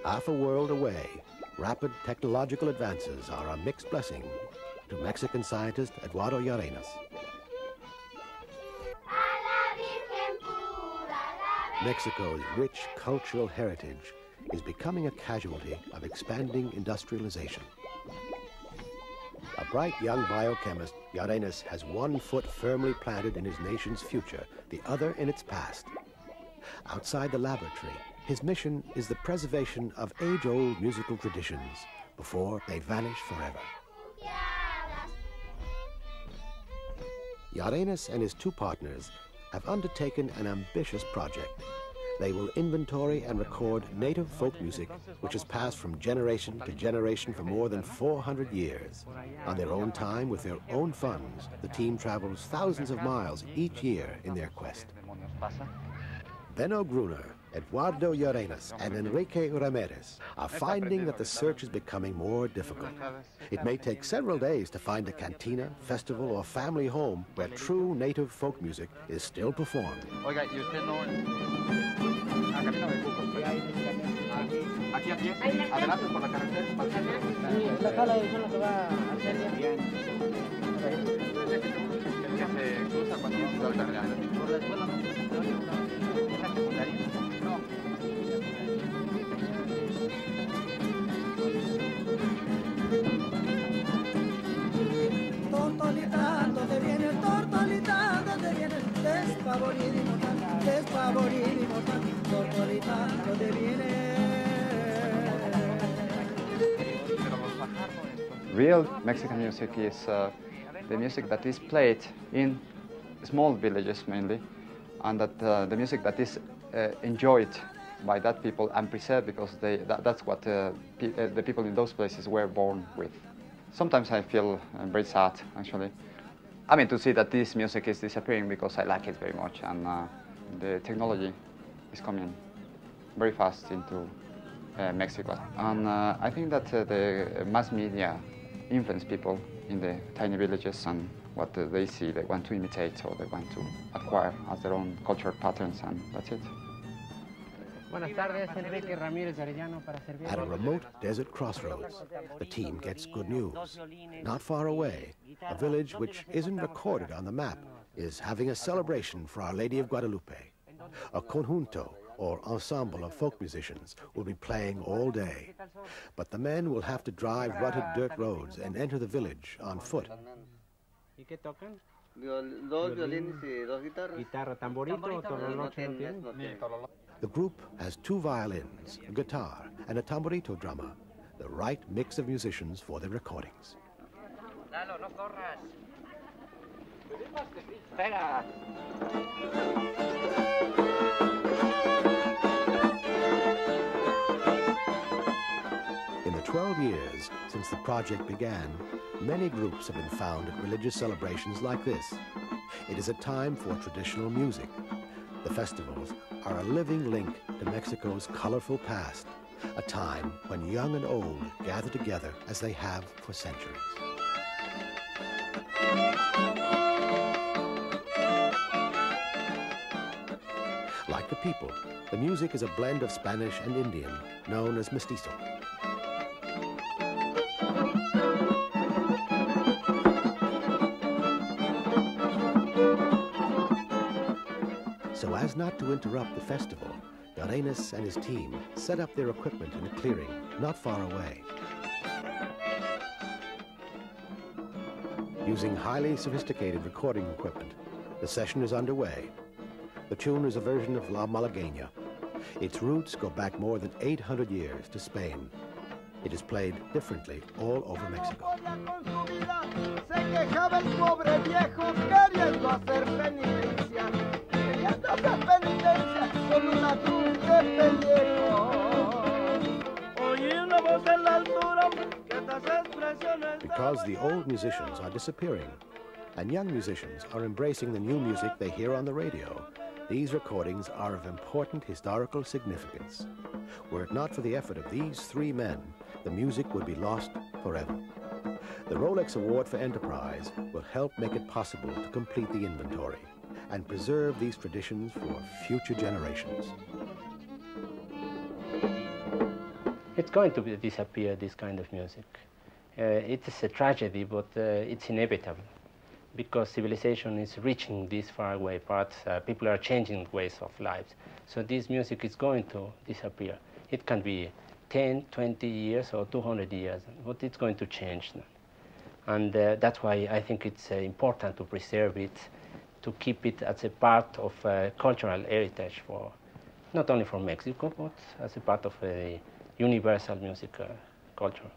Half a world away, rapid technological advances are a mixed blessing to Mexican scientist Eduardo Llerenas. Mexico's rich cultural heritage is becoming a casualty of expanding industrialization. A bright young biochemist, Llerenas has one foot firmly planted in his nation's future, the other in its past. Outside the laboratory, his mission is the preservation of age-old musical traditions before they vanish forever. Llerenas and his two partners have undertaken an ambitious project. They will inventory and record native folk music, which has passed from generation to generation for more than 400 years. On their own time, with their own funds, the team travels thousands of miles each year in their quest. Benno Gruner, Eduardo Llerenas, and Enrique Ramirez are finding that the search is becoming more difficult. It may take several days to find a cantina, festival, or family home where true native folk music is still performed. Real Mexican music is the music that is played in small villages mainly, and that the music that is enjoyed by that people and preserved because that's what the people in those places were born with. Sometimes I feel very sad, actually. I mean, to see that this music is disappearing because I like it very much, and the technology is coming very fast into Mexico. And I think that the mass media influence people in the tiny villages, and what they see, they want to imitate or they want to acquire as their own cultural patterns, and that's it. At a remote desert crossroads, the team gets good news. Not far away, a village which isn't recorded on the map is having a celebration for Our Lady of Guadalupe. A conjunto, or ensemble of folk musicians, will be playing all day. But the men will have to drive rutted dirt roads and enter the village on foot. The group has two violins, a guitar, and a tamborito drummer, the right mix of musicians for their recordings. In the 12 years since the project began, many groups have been found at religious celebrations like this. It is a time for traditional music. The festivals are a living link to Mexico's colorful past, a time when young and old gather together as they have for centuries. Like the people, the music is a blend of Spanish and Indian, known as mestizo. So as not to interrupt the festival, Llerenas and his team set up their equipment in a clearing not far away. Using highly sophisticated recording equipment, the session is underway. The tune is a version of La Malagueña. Its roots go back more than 800 years to Spain. It is played differently all over Mexico. Because the old musicians are disappearing and young musicians are embracing the new music they hear on the radio, these recordings are of important historical significance. Were it not for the effort of these three men, the music would be lost forever. The Rolex Award for Enterprise will help make it possible to complete the inventory and preserve these traditions for future generations. It's going to disappear, this kind of music. It is a tragedy, but it's inevitable, because civilization is reaching these faraway parts. People are changing ways of lives. So this music is going to disappear. It can be 10, 20 years or 200 years, but it's going to change. And that's why I think it's important to preserve it, to keep it as a part of cultural heritage for, not only for Mexico, but as a part of a universal music culture.